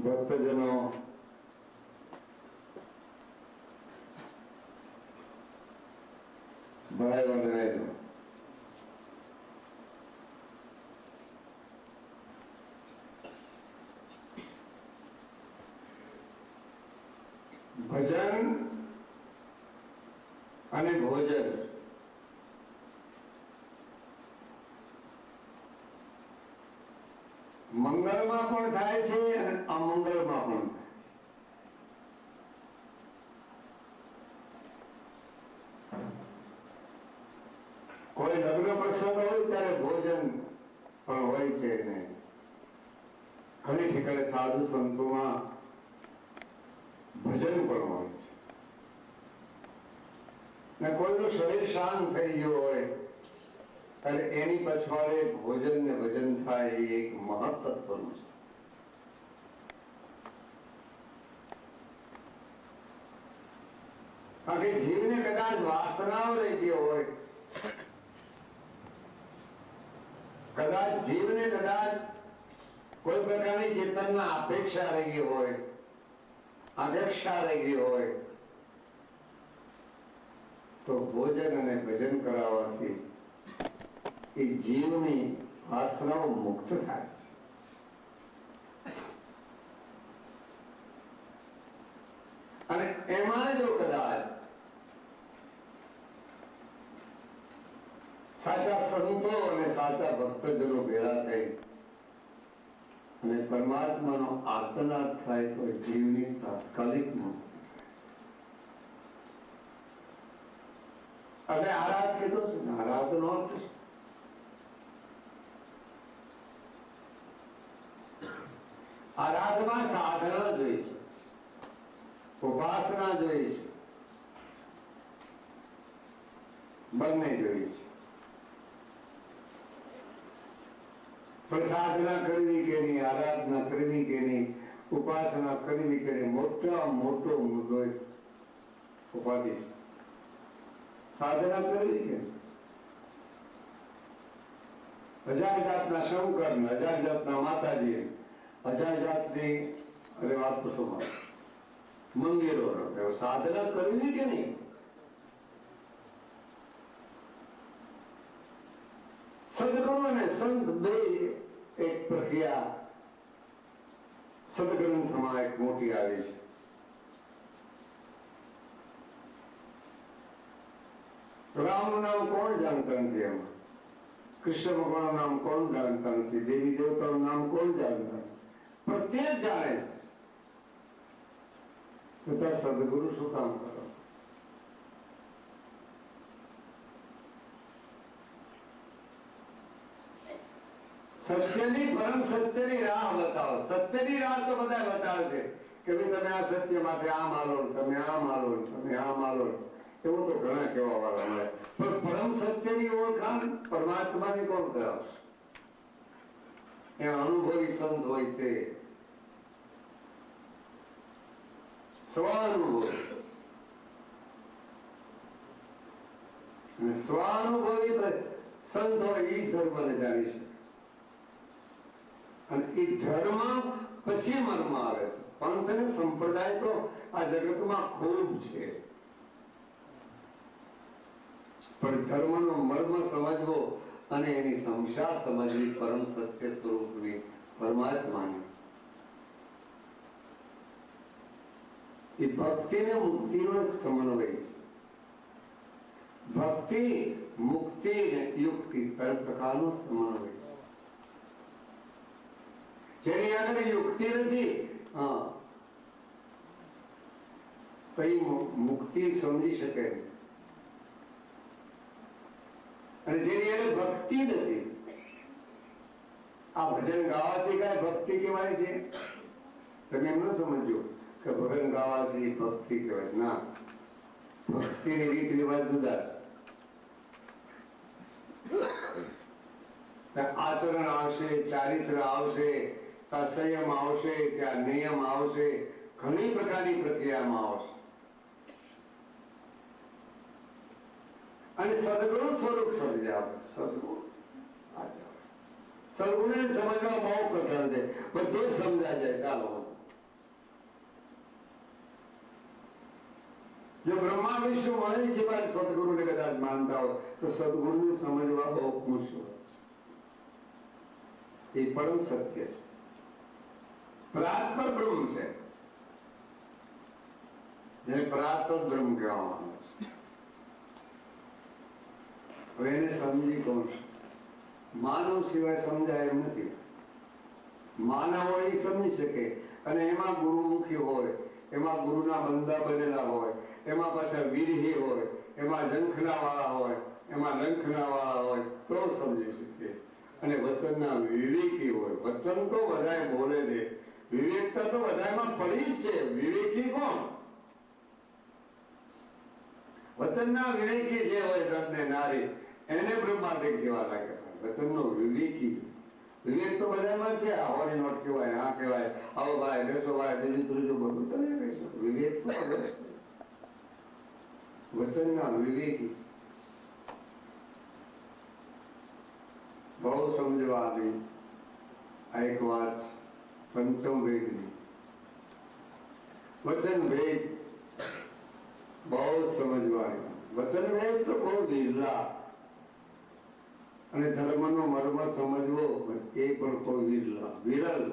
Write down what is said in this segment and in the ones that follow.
ભક્તજનો, ભાઈઓ અને બહેનો, ભજન અને ભોજન મંગળમાં પણ થાય છે અને અમંગળમાં પણ થાય. કોઈ લગ્ન પ્રસંગ હોય ત્યારે ભોજન પણ હોય છે ને ઘણી ઠેકાણે સાધુ સંતોમાં ભજન પણ હોય છે. ને કોઈનું શરીર શાંત થઈ ગયું હોય અને એની પછવાડે ભોજન ને ભજન થાય એ એક મહત્વનું છે. કારણ કે જીવને કદાચ વાસનાઓ રહી ગયો હોય, કદાચ જીવને કદાચ કોઈ પ્રકારની ચેતનના અપેક્ષા રહી ગઈ હોય, અપેક્ષા રહી ગઈ હોય, તો ભોજન અને ભજન કરાવવાથી એ જીવની વાસનાઓ મુક્ત થાય છે. અને એમાં જો કદાચ સાચા સંતો અને સાચા ભક્તજનો ભેળા થઈ અને પરમાત્માનો આર્તનાદ થાય તો જીવની તાત્કાલિક મુક્તિ. અને આરાધ કીધો છે ને, આરાધનો અર્થ છે આરાધમાં સાધના જોઈ છે, ઉપાસના જોઈ છે, બંને જોઈ છે. પણ સાધના કરવી કે નહીં, આરાધના કરવી કે નહીં, ઉપાસના કરવી કે નહીં, મોટો મુદ્દો ઉપાધિ છે. સાધના કરવી કે હજાર જાતના શંકર, હજાર જાતના માતાજી, હજાર જાતની અરે વાત પૂછો મંદિરો, સાધના કરવી કે નહીં? સદગુરુ અને સંત બે એક પ્રક્રિયા સદગ્રંથમાં એક મોટી આવી છે. રામનું નામ કોણ જાણતા નથી? એમાં કૃષ્ણ ભગવાનનું નામ કોણ જાણતા નથી? દેવી દેવતાનું નામ કોણ જાણતા નથી? પ્રત્યેક જાણે છે, છતાં સદગુરુ શું કામ કરો? સત્યની પરમ સત્યની રાહ બતાવો. સત્યની રાહ તો બધા બતાવે છે કે ભાઈ તમે આ સત્ય માટે આમ હાલો, તમે આમ હાલો, તમે આમ હાલો, એવું તો ઘણા કહેવા વાળા મળે. પણ પરમ સત્યની ઓળખાણ પરમાત્માની કોણ કરાવશે? એ અનુભવી સંત હોય તે સ્વાનુભવી, સ્વાનુભવી સંત હોય એ ધર્મને જાણી છે. અને એ ધર્મ પછી મર્મ આવે છે. પંથ અને સંપ્રદાય તો આ જગતમાં ખૂબ છે, પણ ધર્મનો મર્મ સમજવો અને એની સંખ્યા સમજવી પરમ સત્ય સ્વરૂપની પરમાત્માની એ ભક્તિ ને મુક્તિનો સમન્વય છે. ભક્તિ, મુક્તિ ને યુક્તિ ત્રણ પ્રકારનો સમન્વય છે. જેની આગળ યુક્તિ નથી તો એ મુક્તિ સમજી શકે, અને જેની આગળ ભક્તિ નથી, આ ભજન ગાવાથી કઈ ભક્તિ કહેવાય છે? તમે એમ ન સમજો કે ભજન ગાવાથી ભક્તિ કહેવાય. ના, ભક્તિની રીત રિવાજ જુદા છે. આચરણ આવશે, ચારિત્ર આવશે, સંયમ આવશે, ત્યાં નિયમ આવશે, ઘણી પ્રકારની પ્રક્રિયામાં આવશે. અને સદગુરુ સ્વરૂપ સમજાવ. સદગુરુને સમજવા બહુ કઠણ છે, બધું સમજાય જાય. ચાલો જો બ્રહ્મા વિષ્ણુ મળે છે બાદ સદગુરુને કદાચ માનતા હોય તો સદગુરુને સમજવા બહુ મુશ્કેલ એ પરમ સત્ય છે, પ્રાત પર બ્રહ્મ છે, જેને પ્રાત બ્રહ્મ કહેવામાં આવે. હવે એને સમજી કોણ? માનવ સિવાય સમજાય એમ નથી. માનવો એ સમજી શકે અને એમાં ગુરુમુખી હોય, એમાં ગુરુના બંદા બનેલા હોય, એમાં પાછા વિરહી હોય, એમાં ઝંખના વાળા હોય, એમાં લંખના વાળા હોય તો સમજી શકે. અને વચનના વિવેકી હોય. વચન તો બધાય બોલે છે, વિવેકતા તો બધામાં પડી જ છે. વિવેકી કોણ? વચનના વિવેકી જે હોય દર્દને નારી એને બ્રહ્માદિક જેવા લાગે. વચનનો વિવેકી વિવેક તો બધામાં છે. આવાની નોટ કહેવાય, આ કહેવાય, આવો ભાઈ બેસો ભાઈ બીજું ત્રીજું બધું તમે કહીશું. વિવેક તો વચનના વિવેકી બહુ સમજવાની આ એક વાત પંચમ વેદની વચન વેદ બહુ સમજવાની. વચન વેદ તો બહુ વિરલા અને ધર્મનો મર્મ સમજવો એ પણ કોઈ વિરલા વિરલ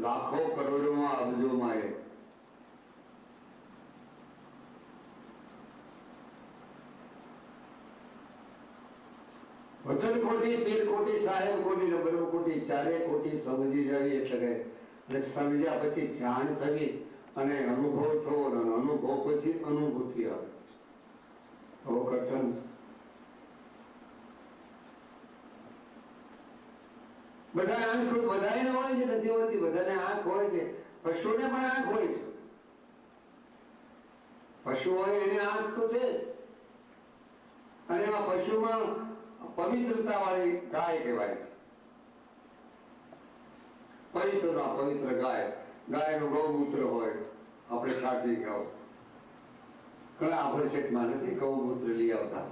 લાખો કરોડોમાં અબજોમાં એ વચન કોટી, પીર કોટી, સાહેબ કોટી ને બ્રહ્મ કોટી, ચારે કોટી સમજી જવી એટલે કે સમજ્યા પછી જાણ થવી અને અનુભવ થવો અને અનુભવ પછી અનુભૂતિ આવે. તો કથન બધા આંખ બધાને હોય છે, નથી હોતી. બધાને આંખ હોય છે, પશુને પણ આંખ હોય છે. પશુ હોય એની આંખ તો છે અને એમાં પશુમાં પવિત્રતા વાળી ગાય કહેવાય છે. પવિત્ર ગાય, ગાયનું ગૌમૂત્ર હોય, આપણે છાંટી ગાવ ઘણા આભરછેટમાં નથી ગૌમૂત્ર લઈ આવતા.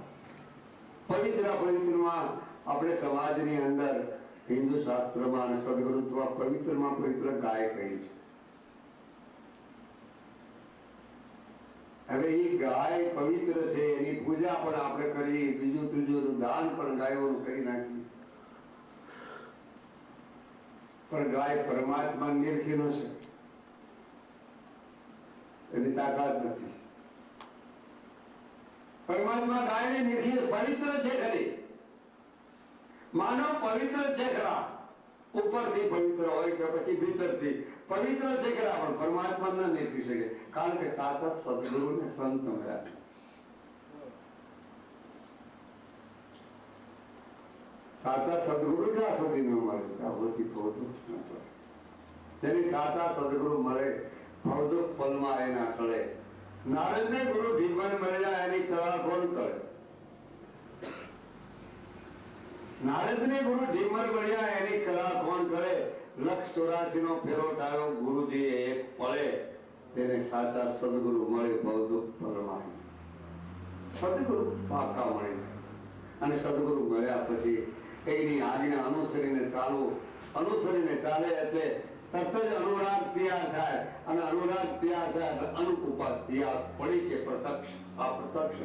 પવિત્રમાં આપણે સમાજની અંદર હિન્દુ શાસ્ત્રમાં અને સદગુરુત્વ પવિત્રમાં પવિત્ર ગાય કહી છે. હવે એ ગાય પવિત્ર છે, એની પૂજા પણ આપણે કરી, બીજું ત્રીજું દાન પણ ગાયોનું કરી નાખીએ. પણ ગાય પરમાત્મા નિરખી ન છે, એની તાકાત નથી. પરમાત્મા ગાયને નિરખી પવિત્ર છે ખરી, માનવ પવિત્ર છે ખરા, ઉપરથી પવિત્ર હોય કે પછી ભીતરથી પવિત્ર છે ખરા, પણ પરમાત્મા ન નિરખી શકે. કારણ કે સાચા સદગુરુ ને સંત મળ્યા. સાચા સદગુરુ જ્યાં સુધી ન મળે ત્યાં સુધી ભવદુઃખ ન પડે. જેની સાચા સદગુરુ મળે ભવદુઃખ ફલમાં એના ટળે. નારદને ગુરુ ભીમન મળ્યા એની કળા કોણ કરે? નારદને ગુરુ ઢીમર મળ્યા એની કળા કોણ કરે? 184 નો ફેરો ટાળ્યો ગુરુજી એક પડે, તેને સાચા સદગુરુ મળે ભવદુઃખ ફલમાં. સદગુરુ પાકા મળે અને સદગુરુ મળ્યા પછી એની આજ્ઞા અનુસરીને ચાલવું. અનુસરીને ચાલે એટલે તરત જ અનુરાગ તૈયાર થાય અને અનુરાગ તૈયાર થાય એટલે અનુકૂપા તૈયાર પડી છે. પ્રત્યક્ષ આ પ્રત્યક્ષ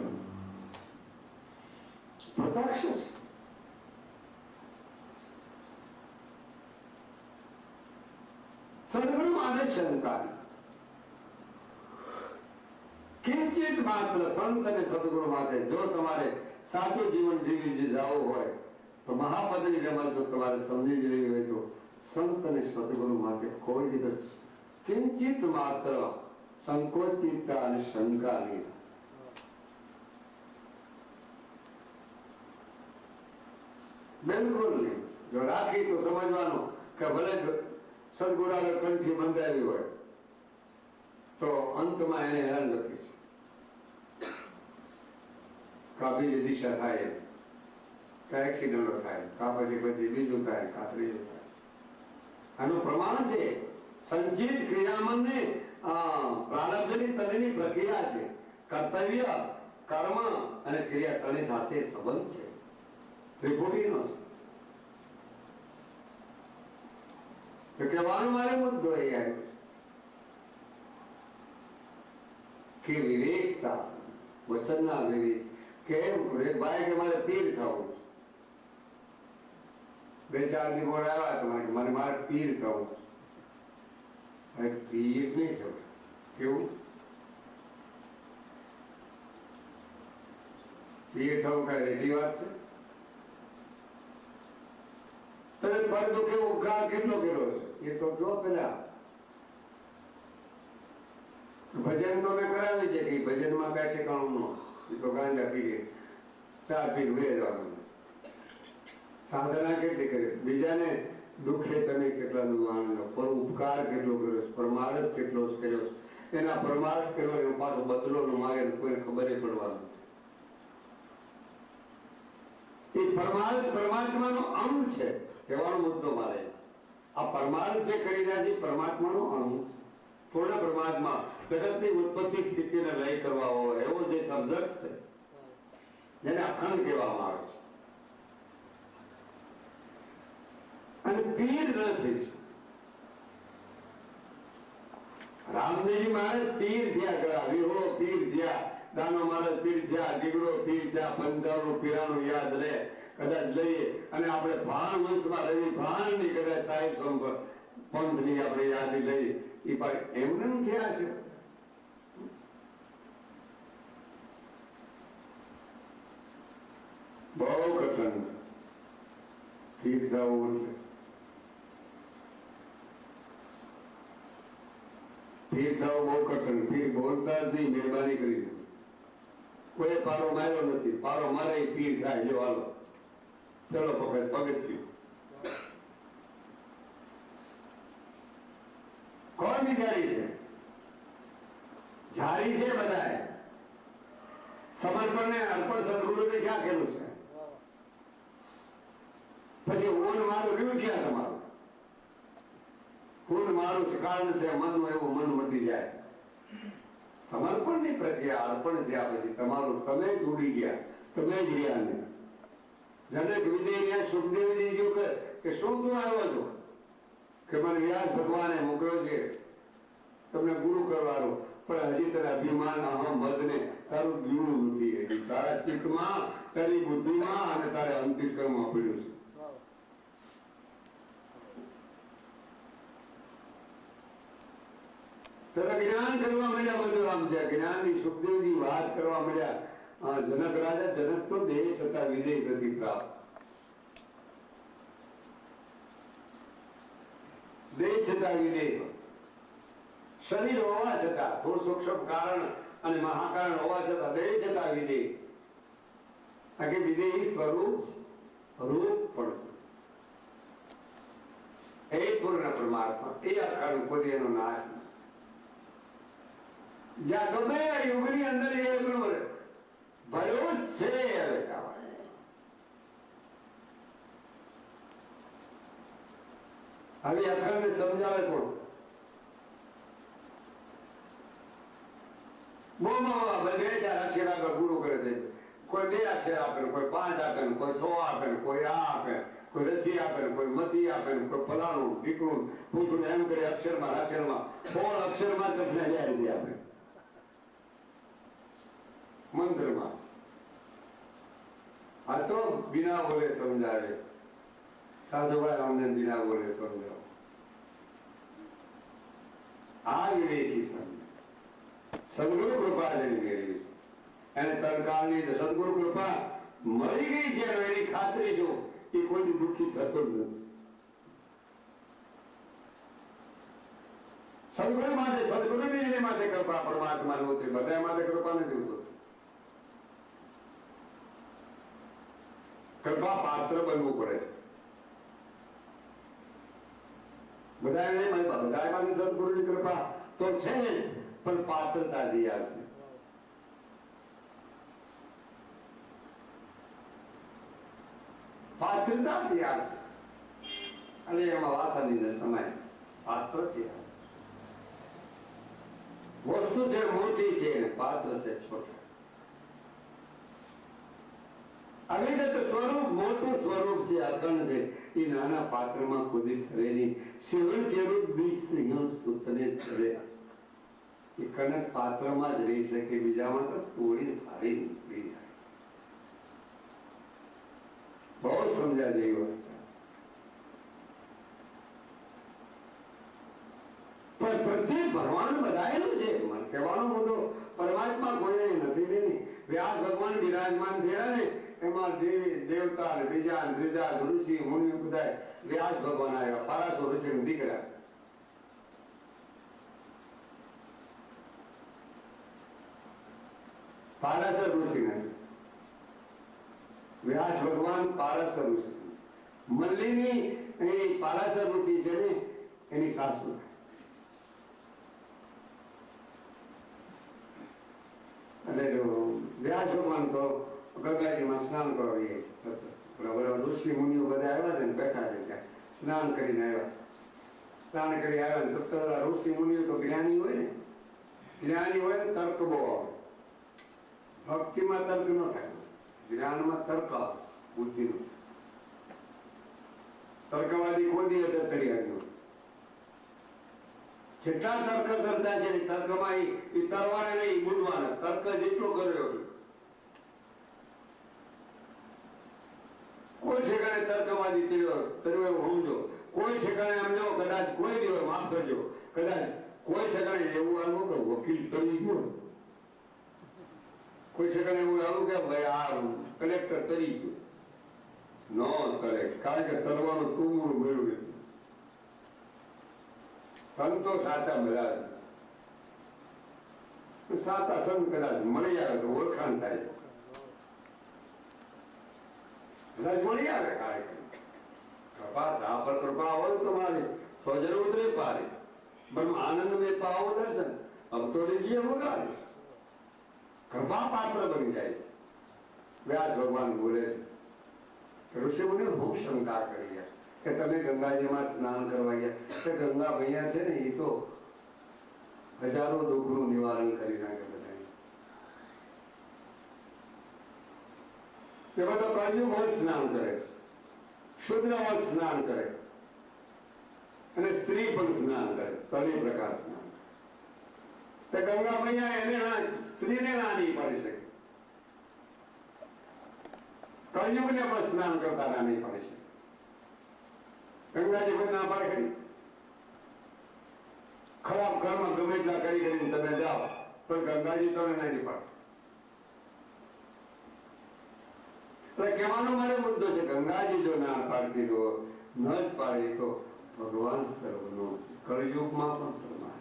સદગુરુ માને શંકા કિંચિત માત્ર સંત અને સદગુરુ માટે જો તમારે સાચું જીવન જીવી જવું હોય તો મહાપદની રમત જો તમારે સમજી જવી હોય તો સંત અને સદગુરુ માટે કોઈ રીતે કિંચિત માત્ર સંકોચિતતા અને શંકા નહીં. બિલકુલ નહીં. જો રાખી તો સમજવાનું કે ભલે સદગુરુ આગળ કંઠી બંધાવી હોય તો અંતમાં એને હેરાન નથી. કા બીજી દિશા થાય, કા એક્સિડન્ટો થાય, કા પછી બીજું થાય, કા ત્રીજું થાય. આનું પ્રમાણ છે સંચિત ક્રિયામનને પ્રારબ્ધની તનેની પ્રક્રિયા છે. કર્તવ્ય, કર્મ અને ક્રિયા ત્રણેય સાથે સંબંધ છે. ત્રિપુટીનો તો કહેવાનો મારે મુદ્દો એ આવ્યો કે વિવેક અપેક્ષા વચન ના દેવી કેમ એક ભાઈ કે મારે પીર થવું, 2-4 દિવસ આવ્યા તો મને મારે પીર થવું. પીર નહીં થવું કેવું? પીર થવું કઈ રેડી વાત છે? તમે પર તો કેવું ઘા કેટલો કર્યો છે એ તો જો પેલા ભજન તો મેં કરાવી છે કે ભજનમાં કઈ ઠેકાણું ન, એ તો ગાંજા પીએ ચા પીને બે જવાનું. સાધના કેટલી કરી, બીજાને દુઃખે તમે કેટલા માનો, પર ઉપકાર કેટલો કર્યો, પરમાર્થ કેટલો કર્યો, એના પરમાર્થ કર્યો એનો પાછો બદલો નો માગે કોઈને ખબર પડવાનું. એ પરમાર્થ પરમાત્માનો અંગ છે કહેવાનો મુદ્દો મારે. આ પરમાર્થ જે કરી રહ્યા છે પરમાત્માનો અંગ છે. પૂર્ણ પરમાત્મા જગતની ઉત્પત્તિ સ્થિતિને લય કરવા હોય એવો જે સર્જક છે જેને અખંડ કહેવામાં આવે છે. અને પીર નથી. રામદેવજી મહારાજ પીર થયા ખરા, વિહોળો પીર થયા, દાનો મહારાજ પીર થયા, દીગડો પીર થયા, પંચાવનું પીરાનું યાદ રહે કદાચ લઈએ અને આપણે ભાન વંશમાં રહી ભાન ની કદાચ સાહેબ પંથ ની આપણે યાદી લઈએ એ પણ એમને થયા છે. બહુ કઠણ પીર થવું એટલે પીર થવું બહુ કઠણ. પીર બોલતા જ નહીં, મહેરબાની કરી કોઈ પારો માર્યો નથી, પારો મારે પીર થાય. જો હાલો ચલો પકડ પગથિયું કોણ વિચારી છે? જારી છે બધાએ. સમર્પણ ને અર્પણ સદગુરુને ક્યાં કર્યું છે? પછી હું મારું રહ્યું ક્યાં તમારું? હું મારું છે કારણ છે મનનું, એવું મન મટી જાય. સમર્પણ ની પ્રક્રિયા અર્પણ થયા પછી તમારું તમે જ ઉડી ગયા, તમે જ રહ્યા નહીં. જનક વિજય સુખદેવજી જો કે શું તું આવ્યો છો? કે મને વ્યાસ ભગવાને મોકલ્યો છે તમને ગુરુ કરવાનો, પણ હજી તને અભિમાન અહમ મદ ને તારું જીવનું નથી. તારા ચિત્તમાં, તારી બુદ્ધિમાં અને તારે અંતિકરણમાં પડ્યું છે. તારા જ્ઞાન કરવા મળ્યા બધું આમ છે. જ્ઞાનની સુખદેવજી વાત કરવા મળ્યા. જનક રાજા, જનક તો દેહ છતાં વિજય ગતિ પ્રાપ્ત. દેહ છતાં વિજય, શરીર હોવા છતાં, થોડું સૂક્ષ્મ કારણ અને મહાકારણ હોવા છતાં દેહ છતાં વિજય. આગે વિજય સ્વરૂપ રૂપ પણ એ પૂર્ણ પરમાત્મા, એ અખંડ, કોઈ એનો નાશ. જ્યાં ગમે આ યુગની અંદર એ બરોબર ભયો જ છે. હવે અખંડ સમજાવે કોણ? બહુ 2-4 અક્ષર આગળ ગુરુ કરે છે. કોઈ 2 અક્ષર આપે, કોઈ 5 આપે, કોઈ 6 આપે, કોઈ આ આપે, કોઈ રસી આપે, કોઈ મતી આપે, કોઈ ફલાણું દીકરું પૂછું એમ કરે. અક્ષરમાં 16 અક્ષરમાં તમને યાદી આપે. મંત્રમાં આ તો બિના બોલે સમજાવે. સાધુભાઈ અમને બિના બોલે સમજાવો. આ વિવેકી સમજ સદગુરુ કૃપા જેની મેળવી છે. એને તત્કાળની સદગુરુ કૃપા મળી ગઈ છે એની ખાતરી જો એ કોઈ દુઃખી થતો જ નથી. સદગુરુ માટે, સદગુરુની એની માટે કૃપા પરમાત્મા નથી, બધા માટે કૃપા નથી હોતી. કૃપા પાત્ર બનવું પડે. બધામાંથી સદગુરુની કૃપા તો છે પણ પાત્રતાથી આવતી. પાત્રતાથી આવશે અને એમાં વાસણીને સમય પાત્રથી આવે. વસ્તુ છે મોટી છે, પાત્ર છે છોટા. અવિગત સ્વરૂપ મોટું સ્વરૂપ છે, અખંડ છે. એ નાના પાત્રમાં ખુદી થરેલી સેવન કેરું દ્વિ સિંહ સૂતને થરે. એ કનક પાત્રમાં જ રહી શકે, બીજામાં તો તોડી ફાડી નીકળી જાય. બહુ સમજ્યા જેવી વાત છે. પણ પ્રત્યેક ભગવાન બધાયેલું છે. કહેવાનો મુદ્દો પરમાત્મા કોઈને નથી નહીં. વ્યાસ ભગવાન બિરાજમાન થયા ને એમાં દેવી દેવતા બીજા ત્રીજા ઋષિ મુનિ બધા વ્યાસ ભગવાન આવ્યા. પારાશર ઋષિ દીકરા પારાશર ઋષિ ને વ્યાસ ભગવાન પારાશર ઋષિ. મલ્લીની એ પારાશર ઋષિ છે ને એની સાસુ. એટલે વ્યાસ ભગવાન તો ગંગાજીમાં સ્નાન કરવા ઋષિ મુનિઓ બધા આવ્યા છે ને બેઠા છે ત્યાં સ્નાન કરીને આવ્યા. સ્નાન કરી આવ્યા ને તો ઋષિ મુનિઓ તો જ્ઞાની હોય ને, જ્ઞાની હોય ને તર્ક બહુ આવે. ભક્તિમાં તર્ક ન થાય, જ્ઞાનમાં તર્ક આવે, બુદ્ધિનો. તર્કવાદી ખોદી એટલે ચડી આવ્યો. જેટલા તર્ક કરતા છે તર્કમાં એ તરવાને નહીં બુડવાના. તર્ક જેટલો કર્યો કોઈ ઠેકાણે તર્કવાદી તર્યો એવું સમજો. કોઈ ઠેકાણે સમજો કદાચ કોઈ દિવસ માફ કરજો, કદાચ કોઈ ઠેકાણે એવું આવું કે વકીલ કરી ગયો, કોઈ ઠેકાણે એવું આવું કે ભાઈ આ કલેક્ટર કરી ગયો ન કરે, કારણ કે તરવાનું ટૂંગું મેળવ્યું. સંતો સાચા મળ્યા છે. સાચા સંત કદાચ મળી આવે તો ઓળખાણ થાય, કદાચ મળી આવે. કૃપા સા પર કૃપા હોય તો મારી સ્વજન ઉતરે પારે, પણ આનંદ में पाओ दर्शन अब तो लीजिए मुरारी. કૃપા પાત્ર બની જાય છે. વ્યાસ ભગવાન બોલે છે ઋષિ મુનિ ખૂબ શંકા કરી કે તમે ગંગાજીમાં સ્નાન કરવા ગયા કે ગંગા ભૈયા છે ને એ તો હજારો દુઃખનું નિવારણ કરી નાખે. બધા એ બધો કળયુગમાં સ્નાન કરે, શુદ્રમાં સ્નાન કરે અને સ્ત્રી પણ સ્નાન કરે, કલી પ્રકાર સ્નાન. તે ગંગા ભૈયા એને સ્ત્રીને ના નહીં પાડી શકે, કળયુગને પણ સ્નાન કરતા ના નહીં પાડી શકે. ગંગાજી પણ ના પાડે કરી. ખરાબ કર્મ ગમે એટલા કરી કરીને તમે જાઓ પણ ગંગાજી તમને નહીં પાડે. એટલે કહેવાનો મારો મુદ્દો છે ગંગાજી જો ના પાડતી જો ન જ પાડે તો ભગવાન સર્વનો કળયુગમાં પણ ફરમાય.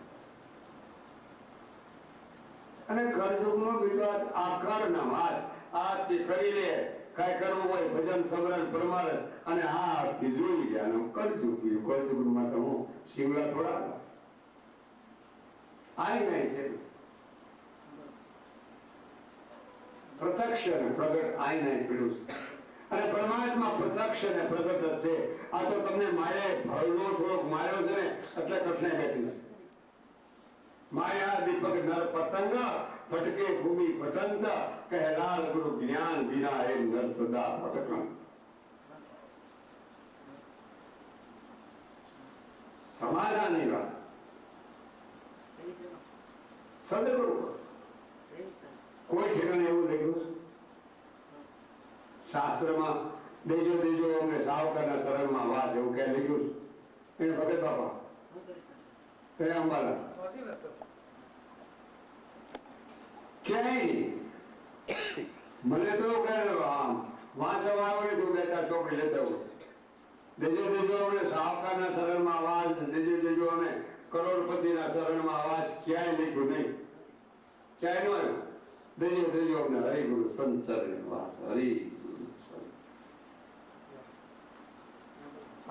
અને કળયુગનો બીજો આ કરના વાત આ તે કરી લે, કઈ કરવું હોય ભજન સમરણ પરમારથ અને આ જોઈ ગયા કળયુગ. કળયુગમાં તો હું શિવલા થોડા આની નહીં છે. પ્રત્યક્ષ અને પ્રગટ આઈ નહીં પીડું છે. અને પરમાત્મા પ્રત્યક્ષ અને પ્રગટ જ છે. આ તો તમને માયા ભળનો થોડોક માર્યો છે ને એટલે કઠણાઈ બેઠી છે. માયા દીપક નર પતંગ ફટકે ભૂમિ પટંત કહેલાલ ગુરુ જ્ઞાન વિના એ નર સદા ભટકણ. સમાધાનની વાત સદગુરુ કોઈ ઠેકાણે એવું લખ્યું શાસ્ત્રમાં દેજો દેજો અમને સાવકારના શરણમાં વાસ એવું ક્યાં લખ્યું એ ભગત બાપા એ અંબાલા ક્યાંય નહીં. મને તો આમ વાંચવા આવે ને તો બે ચાર ચોપડી લેતા હોય દેજો દેજો અમને સાવકારના શરણમાં વાસ, દેજો દેજો અમે કરોડપતિના શરણમાં વાસ, ક્યાંય લખ્યું નહીં, ક્યાંય નો આવ્યું. દેજો દેજો અમને હરિગુરુ સંત શરણ વાસ, હરિગુરુ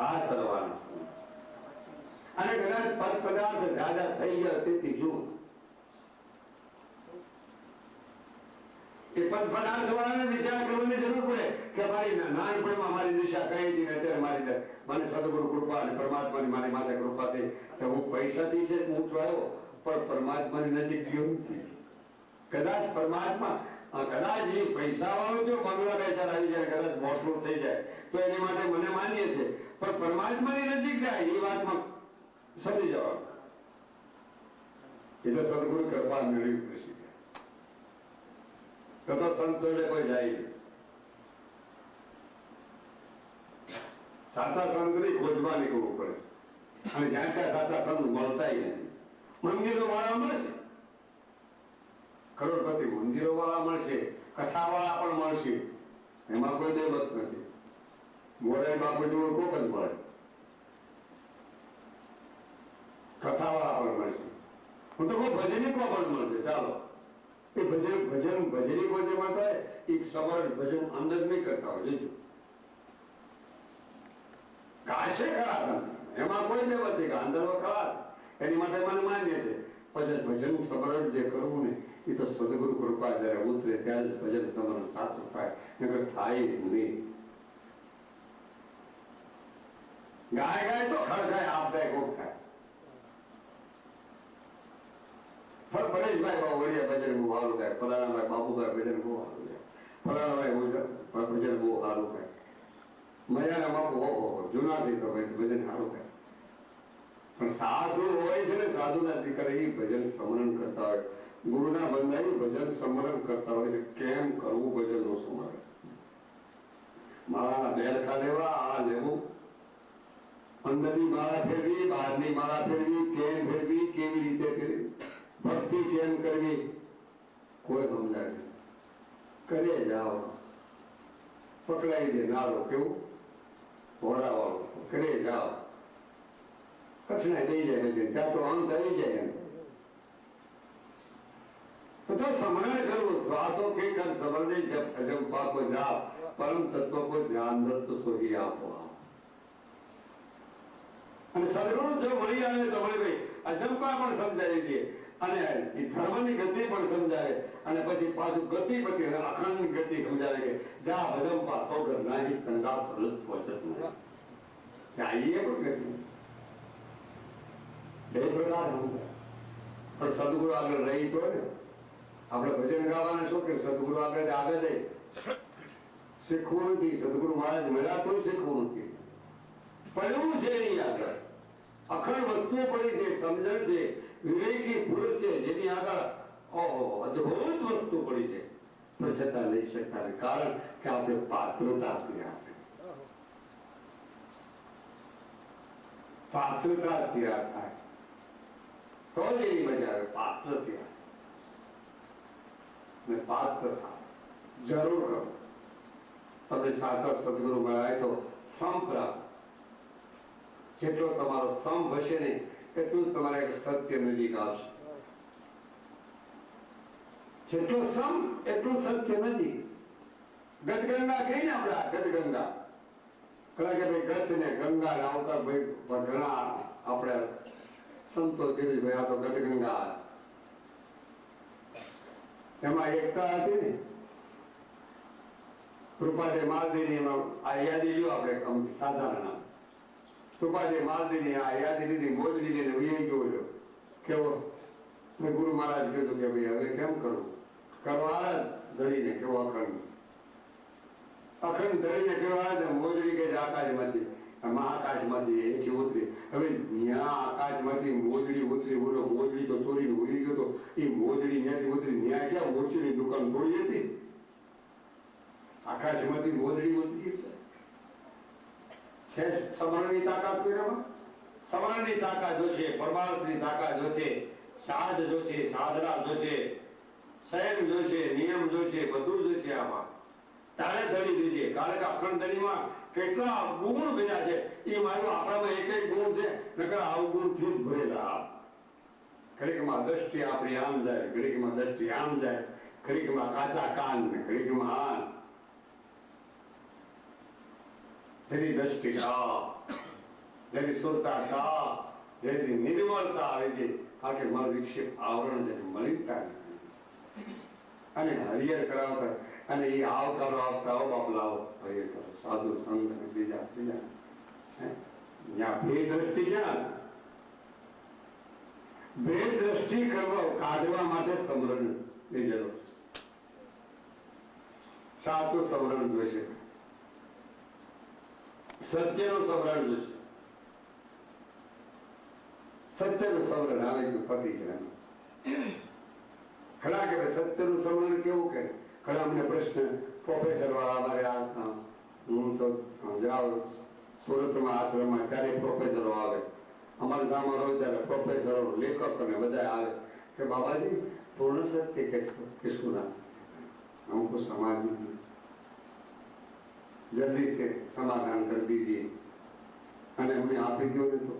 આ કરવાનું. અને કદાચ પદ પદાર્થ જાજા થઈ ગયા તેથી શું એ પદ પદાર્થ વાળાને વિચાર કરવાની જરૂર પડે કે મારી નાનપણમાં મારી દિશા કઈ હતી ને અત્યારે મારી મને સદગુરુ કૃપા અને પરમાત્માની મારી માથે કૃપા થઈ તો હું પૈસાથી છે ઊંચો આવ્યો પણ પરમાત્માની નજીક ગયો નથી. કદાચ પરમાત્મા કદાચ એ પૈસા વાળો જો બંગલા બેચાર આવી જાય, કદાચ મોટું થઈ જાય તો એની માટે મને માન્ય છે, પણ પરમાત્માની નજીક જાય એ વાતમાં સમજી જવાનું. એટલે સદગુરુ કૃપા મેળવી પડશે. તો સંતો કોઈ જાય નહીં. સાચા સંતની ખોજમાં નીકળવું પડે અને જ્યાં ત્યાં સાચા સંત મળતા નથી. મંદિરો વાળા મળશે, કરોડપતિ મંદિરો વાળા મળશે, કથા વાળા પણ મળશે, એમાં કોઈ દેવત નથી. મોરારી બાપુ જેવું કોક જ મળે, કથા વાળા પણ મળશે. હું તો કોઈ ભજનીકો પણ મળશે. ચાલો એ ભજનીકો જેમાં થાય એક સમરણ ભજન અંદર નહીં કરતા હોય, જોજો ગાશે ખરા તમે, એમાં કોઈ દેવત નથી, ગાંધર્વ ખરા, એની માટે મને માન્ય છે. પછી ભજન સમરણ જે કરવું ને એ તો સદગુરુ કૃપા જયારે ઉતરે ત્યારે જ ભજન સમરણ સાચું થાય, નકર થાય નહીં. ગાય ગાય તો ખડખાય, આપ ગાય કોક થાય. પરેશભાઈ વળિયા ભજન બહુ સારું થાય, ફલાણાભાઈ બાપુભાઈ ભજન બહુ સારું થાય, ફલાણાભાઈ ભજન બહુ સારું થાય, મજાના બાપુ જુનાથી તો ભજન સારું થાય. પણ સાધુ હોય છે ને, સાધુના દીકરા એ ભજન સ્મરણ કરતા હોય, ગુરુના બંધાઈ ભજન સ્મરણ કરતા હોય છે. કેમ કરવું ભજન નું સ્મરણ? માળાના બેરખા લેવા, આ લેવું, અંદરની માળા ફેરવી, બહારની માળા ફેરવી, કેમ ફેરવી, કેવી રીતે ફેરવી, ભક્તિ કેમ કરવી, કોઈ સમજાય નહીં. કરે જાઓ, પકડાઈ દે નારો, કેવું ઘોડા વાળો, કરે જાઓ, કઠણાઈ દઈ જાય ભજન, ત્યાં તો અંત આવી જાય. એમ तो स्मरण करो, श्वासों के कर समरने जब अजंपा को जाप, परम तत्व को ध्यान दत्त सो ही आपो. અને સદગુરુ જો મળી આવે તો ભાઈ અજંપા પણ સમજાવી દે અને ધર્મની ગતિ પણ સમજાવે અને પછી પાછું ગતિપતિ અખંડ ગતિ સમજાવે કે જા અજંપા સોગર નાહી સંગા સલત પહોંચત નહીં. આઈએ પણ ગતિ બે પ્રકાર સમજાય. પણ સદગુરુ આગળ રહી તો ને આપણે ભજન ગાવાના શું કે સદગુરુ આગળ જાય, શીખવું નથી. સદગુરુ મહારાજ મળ્યા તો શીખવું નથી, પડવું છે એની આગળ. અખંડ વસ્તુઓ પડી છે, સમજણ છે, વિવેકી પુરુષ છે જેની આગળ ઓહો અદભુત વસ્તુ પડી છે, પણ છતાં લઈ શકતા નથી. કારણ કે આપણે પાત્રતા તૈયાર થાય તો જ એની મજા આવે. પાત્ર તૈયાર પાત્ર જરૂર કરો. તમે સાચા સદગુરુ મળ્યા તો સંપ રાખો. જેટલો તમારો સંપ હશે ને એટલું જ તમારે સત્ય નજીક આવશે. જેટલો સંપ એટલું સત્ય નજીક. ગદગંગા કહીએ ને આપણે, ગદગંગા કારણ કે ભાઈ ગત ને ગંગા આવતા ભાઈ ઘણા આપણે સંતો કીધું ભાઈ આ તો ગદગંગા. એમાં એકતા હતી ને કૃપાજે માલદીની, આ યાદી જો આપણે સાધારણ કૃપાજે માલદીની આ યાદી લીધી, મોજડી લઈને વી ગયો. કેવો ગુરુ મહારાજ કીધું કે ભાઈ હવે કેમ કરવું? કરવાના ધડીને કેવો અખંડ ધડીને કેવા મોજડી કે આકાશમાંથી મહાકાશમાંથી એથી ઉતરી. હવે ત્યાં આકાશમાંથી મોજડી ઉતરી, બોલો મોજડી તો ચોરીને ઉડી ગયો તો એ મોજડી ત્યાંથી ઉતરી ત્યાં ક્યાં ઓછીની દુકાન થોડી હતી? આકાશમાંથી મોજડી ઉતરી છે. સમરણની તાકાત કોઈનામાં? સમરણની તાકાત જોશે, પરમાર્થની તાકાત જોશે, સાધ જોશે, સાધના જોશે, સંયમ જોશે, નિયમ જોશે, બધું જોશે. આમાં તારે ધડી દીજે. કારણ કે અખંડ ધડીમાં કેટલા ગુણ ભેગા છે. એ મારું આપણામાં એક એક ગુણ છે, નકર અવગુણથી જ ભરેલા. ઘડીકમાં દ્રષ્ટિ આપણી આમ જાય, ઘડીકમાં દ્રષ્ટિ આમ જાય, ઘડીકમાં કાચા કાન ને ઘડીકમાં આન. જેની દ્રષ્ટિ જેની સુરતા કા, જેની નિર્મળતા આવે છે, આગે મન વિક્ષેપ આવરણ છે, મલિનતા અને હરિયર કરાવતા અને એ આવકારો આપતા આવો બાપ લાવો હરિયર કરો સાધુ સંત અને બીજા ત્યાં બે દ્રષ્ટિ ક્યાં? બે દ્રષ્ટિ કરવા કાઢવા માટે સમરણ ની જરૂર છે. સાચું સમરણ જોઈશે, સત્યનું સમરણ જોઈશે. સત્યનું સમરણ આવે તો પતિ કહેવાનું. ઘણા કે સત્યનું સમરણ કેવું કે ઘણા અમને પ્રશ્ન પ્રોફેસર વાળા અમારે હું તો જાઉં સુરતમાં આશ્રમમાં ત્યારે પ્રોફેસરો આવે, અમારા ગામમાં રહો ત્યારે પ્રોફેસરો લેખકો ને બધા આવે કે બાબાજી पूर्ण सत्य किसको ना हमको समाज में जल्दी से समाधान कर दीजिए। અને અમને આપી દો ને તો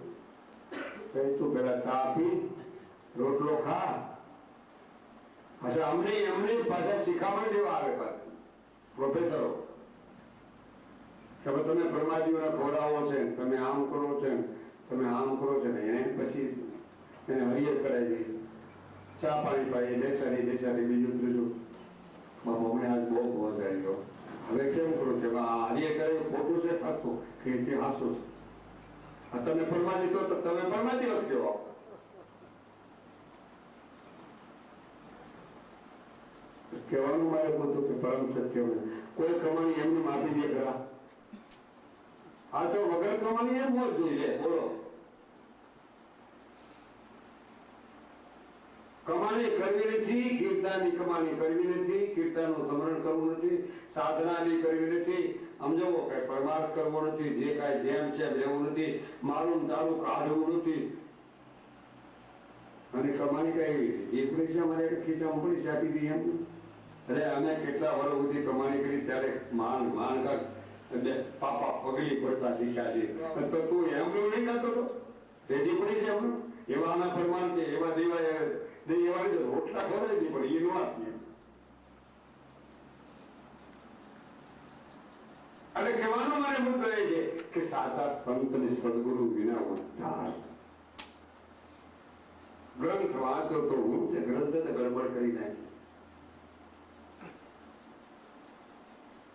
તું પેલા ચા પી રોટલો ખા, પાછા અમને પાછા શીખામણ દેવા આવે પાછા પ્રોફેસરો કે તમે પરમાજીઓને ખવડાવો છે, તમે આમ કરો છે, તમે આમ કરો છો ને એને પછી એને હરિયર કરાવી દઈએ, ચા પાણી પાઈ દેસારી બીજું ત્રીજું બાબુ અમને આજ બહુ પહોંચ આવી ગયો, હવે કેમ કરો કે હરિયર કરે ખોટું છે ખાતું કે તે હાસું છે, તમે પરમાજી તો તમે પરમાજી નથી કહેવા। કહેવાનું મારે બધું કે પરમ સત્ય કોઈ કમાણી એમની માપી દે ખરા? આ તો વગર કમાણી એમ હોત જોઈએ। બોલો, કમાણી કરવી નથી, કીર્તનની કમાણી કરવી નથી, કીર્તનનું સ્મરણ કરવું નથી, સાધના બી કરવી નથી, સમજો કઈ પરમાર્થ કરવો નથી, જે કાંઈ જેમ છે લેવું નથી, મારું તારું કાઢવું નથી, અને કમાણી કઈ જે પૈસા મારે ખીચામાં પૈસા આપી દઈએ એમ। અરે અમે કેટલા વર્ષ સુધી કમાણી કરી ત્યારે માન કાક પાપા પગલી પડતા શીખ્યા છે, તો તું એમનું નહીં કરતો તો તેજી પડી છે એમનું એવા આના પ્રમાણ કે એવા દેવા એવા રીતે રોટલા ખવડાવી દી પણ એનું આપીએ। અને કહેવાનો મારે મુદ્દો એ છે કે સાચા સંત ને સદગુરુ વિના ઉદ્ધાર। ગ્રંથ વાંચો તો હું છે ગ્રંથ ગડબડ કરી નાખી,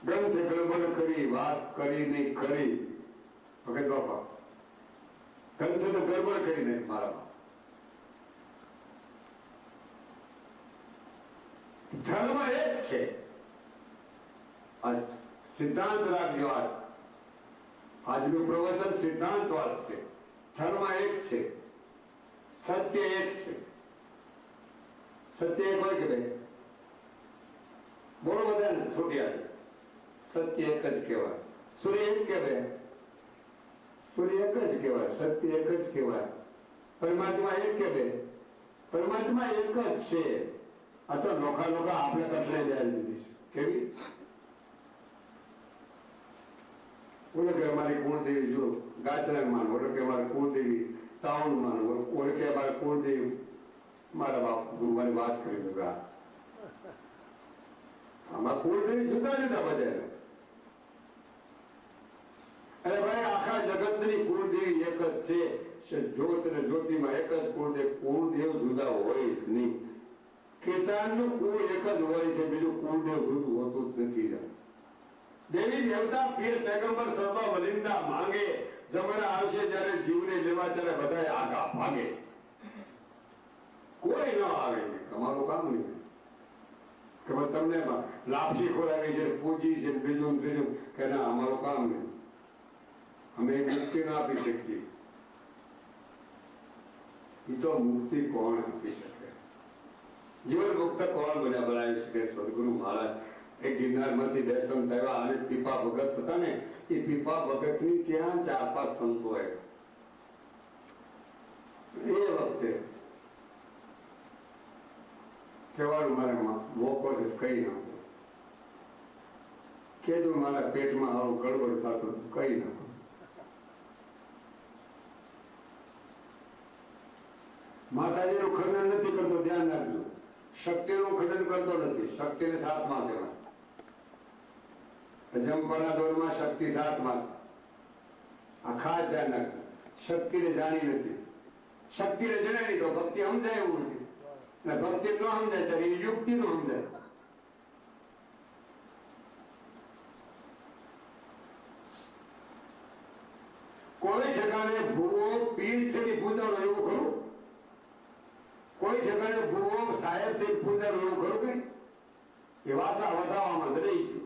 ગ્રંથે ગડબડ કરી વાત કરી નહીં કરી વખત બાપા ગ્રંથે તો ગડબડ કરી નાખી મારા। ધર્મ એક છે, સિદ્ધાંત રાખજો। આજનું પ્રવચન સિદ્ધાંતવાદ છે, ધર્મ એક છે, સત્ય એક છે। સત્ય એક હોય કે ભાઈ બોલો બધા છોટી આવે, સત્ય એક જ કહેવાય। સૂર્ય એક કે ભાઈ સૂર્ય એક જ કહેવાય, સત્ય એક જ કહેવાય। પરમાત્મા એક કે ભાઈ પરમાત્મા એક જ છે। આ તો નોખા નોખા આપણે કટલે જાય દીધી છે કેવી બોલો કે અમારી કુળદેવી જો ગાયત્રી માન, બોલો કે અમારી કુળદેવી સાવણ માન, બોલો કે અમારા કુળદેવી મારા બાપ મારી વાત કરી દીધા। આમાં કુળદેવી જુદા જુદા બધા। અરે ભાઈ આખા જગતની કુળદેવી એક જ છે, જ્યોત અને જ્યોતિમાં એક જ કુળદેવ, કુળદેવ જુદા હોય જ નહીં। કીર્તનનું કુળ એક જ હોય છે, બીજું કુળદેવ જુદું હોતું જ નથી। દેવી દેવતા પીર પેગમ્બર સર્વ વલિંદા માંગે, જમણા આવશે જ્યારે જીવને લેવા ત્યારે બધાય આગા ભાગે। કોઈ ન આવે, તમારું કામ નહીં કે તમને લાપસી ખોરાવી છે, પૂજી છે, બીજું ત્રીજું કે ના અમારું કામ નહીં, અમે મુક્તિ ના આપી શકીએ। એ તો મુક્તિ કોણ આપી શકે? જીવન મુક્ત કોણ બનાવી શકે? સદગુરુ મહારાજ એક ગિરનારમાંથી દર્શન થયા અને પીપા ભગત હતા ને, એ પીપા ભગતની ત્યાં 4-5 સંતો આવ્યા। એ વખતે કહેવાનું મારે મોકો છે કઈ નાખો, કીધું મારા પેટમાં આવું ગડબડ થતું કઈ નાખો। માતાજીનું ખંડન નથી કરતો, ધ્યાન રાખજો, શક્તિનું ખંડન કરતો નથી, શક્તિને સાથમાં છે। જંપના દોરમાં શક્તિ સાથમાં છે, આ ખાસ ધ્યાન રાખજો। શક્તિને જાણી નથી, શક્તિને જણાવી તો ભક્તિ સમજાય એવું નથી, ને ભક્તિ ન સમજાય ત્યારે એની યુક્તિ નો સમજાય। કોઈ ઠેકાણે ભૂવો પીર થી પૂજાનો એવું ખરું? કોઈ ઠેકાણે ભૂવો સાહેબ થી પૂજાનો એવું ખરું? કઈ એ વાસા વધારવામાં જ રહી ગયું।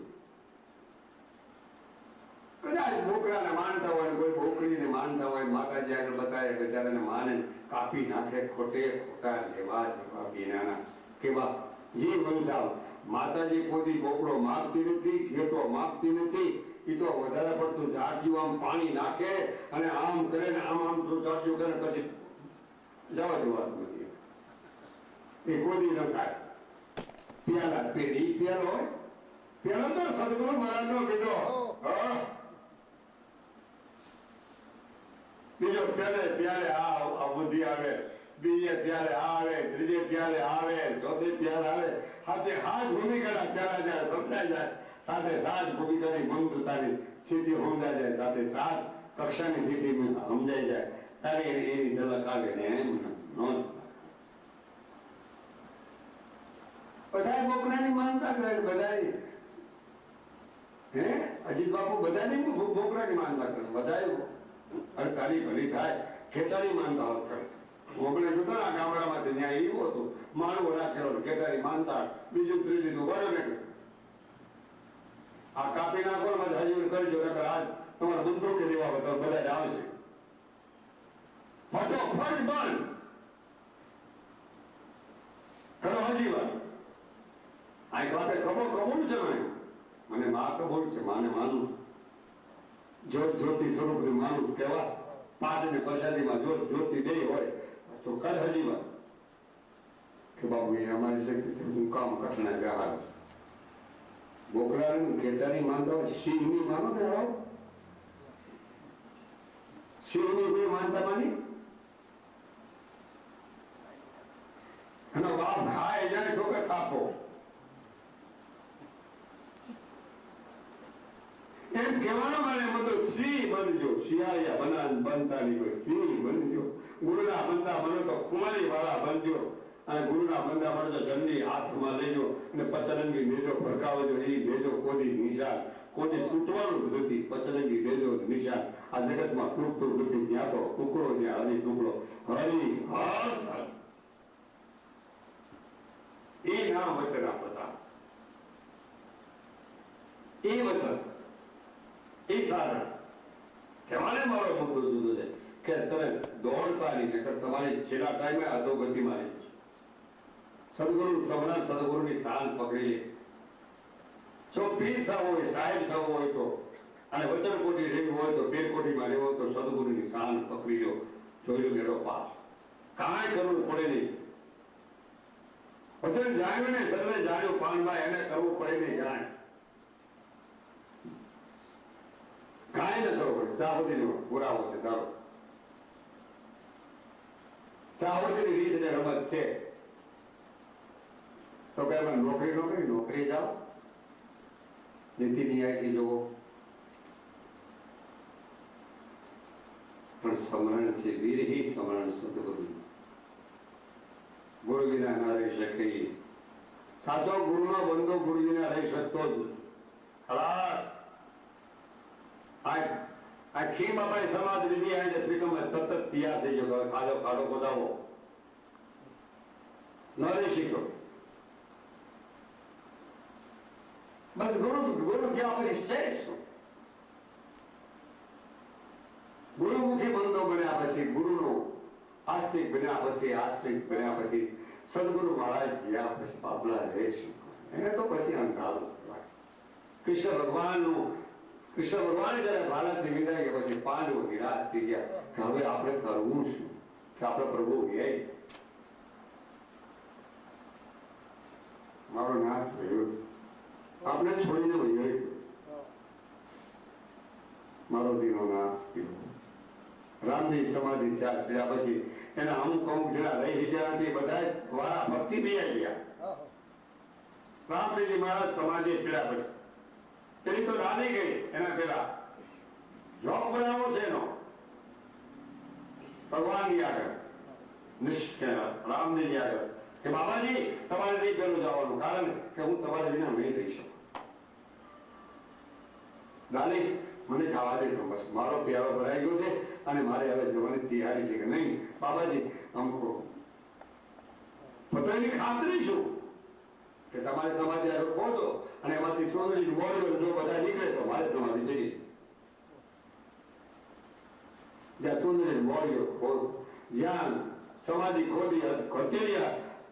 કદાચ ભોકડાને માનતા હોય, કોઈ ભોકડી કોઈને માનતા હોય માતાજી આગળ બતાવે બેચારાને માને કાપી નાખે ખોટે ખોટા લેવા જેવા બીનાના કેવા જે વંશાવ માતાજી કોઈ બોકડો માગતી નથી ઘેટો માગતી નથી એ તો વધારે પડતું જાતિયું આમ પાણી નાખે અને આમ કરે ને આમ આમ જાતિયું કરે પછી જવા દેવાનું નથી એ કોઈ ન થાય પ્યાલા પેઢી પ્યાલો હોય પ્યાલો તો સદગુરુ મહારાજનો કીધો બીજો પ્યારે આ બુદ્ધિ આવે બીજે પ્યારે આવે ત્રીજે પ્યારે આવે ચોથે પ્યારે આવે હાથે હાથ ભૂમિકા પ્યારા જાય સમજાય જાય સાથે સાત ભૂમિકાની મમતાની સ્થિતિ સમજાય જાય સાથે સાત કક્ષાની સ્થિતિ સમજાઈ જાય તારે એની ઝલક આવે ને એમ નોંધ બધા બોકડાની માનતા કરે બધા હે અજીત બાપુ બધાની બોકડાની માનતા કરે બધા અડતાલી ભલી થાય ખેતારી માનતા હોત કરે મોકલે જોતા ના ગામડામાંથી ત્યાં એવું હતું માળવો રાખેલો ખેતારી માનતા બીજું ત્રીજું બરાબર આ કાપી નાખો હજી કરજો આજ તમારે બંધો કે દેવા બધા બધા જ આવશે ફટોફટ બંધ કરો હજી વાત આ કાપે કબૂલ છે મને મા કબૂલ છે માને માનું જ્યોત જ્યોતિ સ્વરૂપ માનું કેવા પાઠ ને પ્રસાદીમાં જ્યોત જ્યોતિ દે હોય તો કર હજી વાત કે બાબુ એ અમારી શક્તિ હું કામ કઠણા વ્યવહાર છે બોકડાની ખેતાની માનતા હોય સિંહની માનો ને આવો સિંહની કોઈ માનતા માની એનો બાપ ખાય જાય ઠોકે થાપો એમ કહેવાનો મારે મતલબ સિંહ બનજો શિયાળિયા બનતા નહીં હોય સિંહ બનજો ગુરુના બંદા બનો તો કુમારી વાળા બનજો અને ગુરુના બંદા બનો તો જલ્દી હાથમાં લેજો અને પચરંગી ભેજો ભડકાવજો એ ભેજો કોઈ નિશાન કોઈ તૂટવાનું નથી પચરંગી ભેજો નિશાન આ જગતમાં તૂટતું નથી ત્યાં તો ટુકડો ત્યાં હરી ટુકડો હરી એ ના વચન આપતા એ વચન એ સારા કહેવાને મારો મુદ્દો જુદો છે કે તમે દોડતા નહીં નકર તમારી છેલ્લા ટાઈમે અધોગતિ મારી સદગુરુ સવના સદગુરુની સ્થાન પકડી લે જો પીર થવો હોય સાહેબ થવો હોય તો અને વચન કોટી રહેવું હોય તો પેર કોટીમાં રહેવો તો સદગુરુની સ્થાન પકડી લો જોઈ મેળો પાસ કાંઈ કરવું પડે નહીં વચન જાણ્યું ને સર્વે જાણ્યું પાનભાઈ એને કરવું પડે નહીં જાણે કાંઈ ન કરવો પડે ત્યાં સુધીનો પુરાવો છે તારો ત્યાં સુધીની રીત ને રમત છે તો કે નોકરી જાઓ નીતિ ન્યાયથી જુઓ પણ સ્મરણ છે વીરહી સ્મરણ સદગુરુ ગુરુ વિના ના રહી શકે સાચો ગુરુનો બંધો ગુરુ વિના રહી શકતો જ ખલાસ આ ખી બાપાએ સમાજ લીધી આ ત્રિકમ તત્ત તૈયાર થઈ ગયો ખાડો ખાડો ગોદાવો ન રહી શીખ્યો બસ ગુરુ ક્યાં પછી છે ગુરુમુખી બંધો બન્યા પછી ગુરુનો આસ્તિક બન્યા પછી સદગુરુ મહારાજ ગયા પછી બાબલા રહેશું એને તો પછી અંધારું કૃષ્ણ ભગવાન જયારે ભારતથી વિદાય ગયા પછી પાંડવો નિરાશ થઈ ગયા કે હવે આપણે કરવું શું કે આપણે પ્રભુ ગયા મારો નાશ થયો આપણે છોડીને વહી મારો દીનો નાશ થયો રામજી સમાધિ થયા પછી એના અમુક જેના રહી ગયા નથી બધા વાળા ભક્તિ બે ગયા રામજી મહારાજ સમાધિ છેડ્યા પછી તેની તો દાદી ગઈ એના પેલા જોબ બનાવો છે એનો ભગવાનની આગળ રામદેવજી આગળ કે બાબાજી તમારે નહીં પેલું જવાનું કારણ કે હું તમારે વિના નહીં રહી શકું દાદી મને જવા દેજો બસ મારો પ્યારો ભરાઈ ગયો છે અને મારે હવે જવાની તૈયારી છે કે નહીં બાબાજી અમુકો પોતાની ખાતરી છું કે તમારી સમાધિ આગળ પહોંચો અને એમાંથી સોનરી બોલ્યો જો બધા નીકળે તો મારી સમાધિ જઈ જ્યાં ચૂંદડી મોડીઓ જ્યાં સમાધિ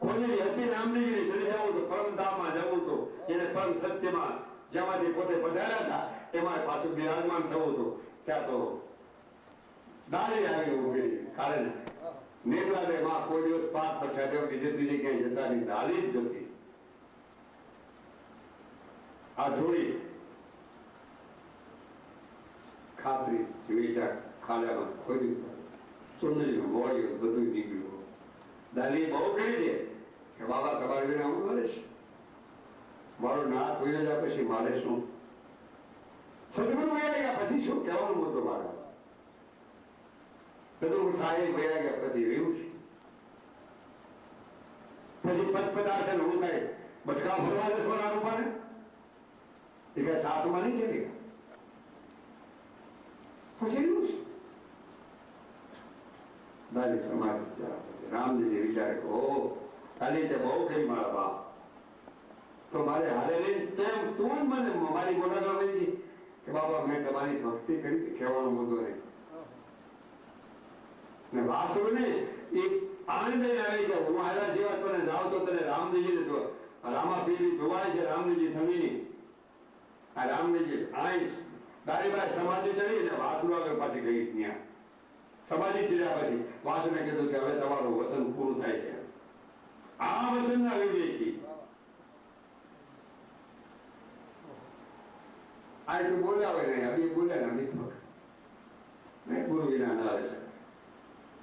ખોદેલી હતી રામદેવજીની ચડી જવું તો પરમધામમાં જવું તો એને પરમ સત્યમાં જેમાંથી પોતે પધાર્યા હતા એમાં પાછું બિરાજમાન થવું હતું. ત્યાં તો ડાળી આવી ઉભી કારણ નેત્રાદે માં કોઈ દિવસ પાક પછી બીજે ત્રીજે ક્યાંય જતા નહીં, ડાળી જ જતી. આ જોડી ખાતરી જોઈ ખાડામાં ખોદી સુંદરી મોડીઓ બધું નીકળ્યું. દાદી બહુ કરી દે કે બાબા તમારી વિના હું કરીશ, મારું નાથ હોય જાય પછી મારે શું? સદગુરુ વયા ગયા પછી શું કહેવાનું હતું મારે? સદગુરુ સાહેબ વયા ગયા પછી રહ્યું છે. પછી પદાર્થ હું કઈ બટકા ભરવા દે સોના રૂપાને એ કઈ સાથમાં નહીં કે પછી રહ્યું છે. દાદી સમાજ રામજી વિચારે કે ઓ કાલી તે બહુ કઈ મારા બાપ તો મારે હારે લઈને તેમ તું મને મારી મોટા ગણ વહી કે બાબા મેં તમારી ભક્તિ કરી કહેવાનો મુદ્દો નહીં ને વાંચવું ને એ આનંદ આવે કે હું આવ્યા જેવા તને જાવ તો તને રામદેવજી ને રામા પીવી જોવાય છે રામદેવજી થમીની આ રામદેવજી આઈ દારી બાઈ સમાધિ ચડી ને વાસુ આગળ પાછી ગઈ ત્યાં સમાધિ ચડ્યા પછી વાસુને કીધું કે હવે તમારું વચન પૂરું થાય છે. આ વચન ના વિવેકી આ એટલું બોલ્યા હોય ને હવે બોલ્યા ને મિત્મક નહીં ગુરુ વિના ના રહે શકે.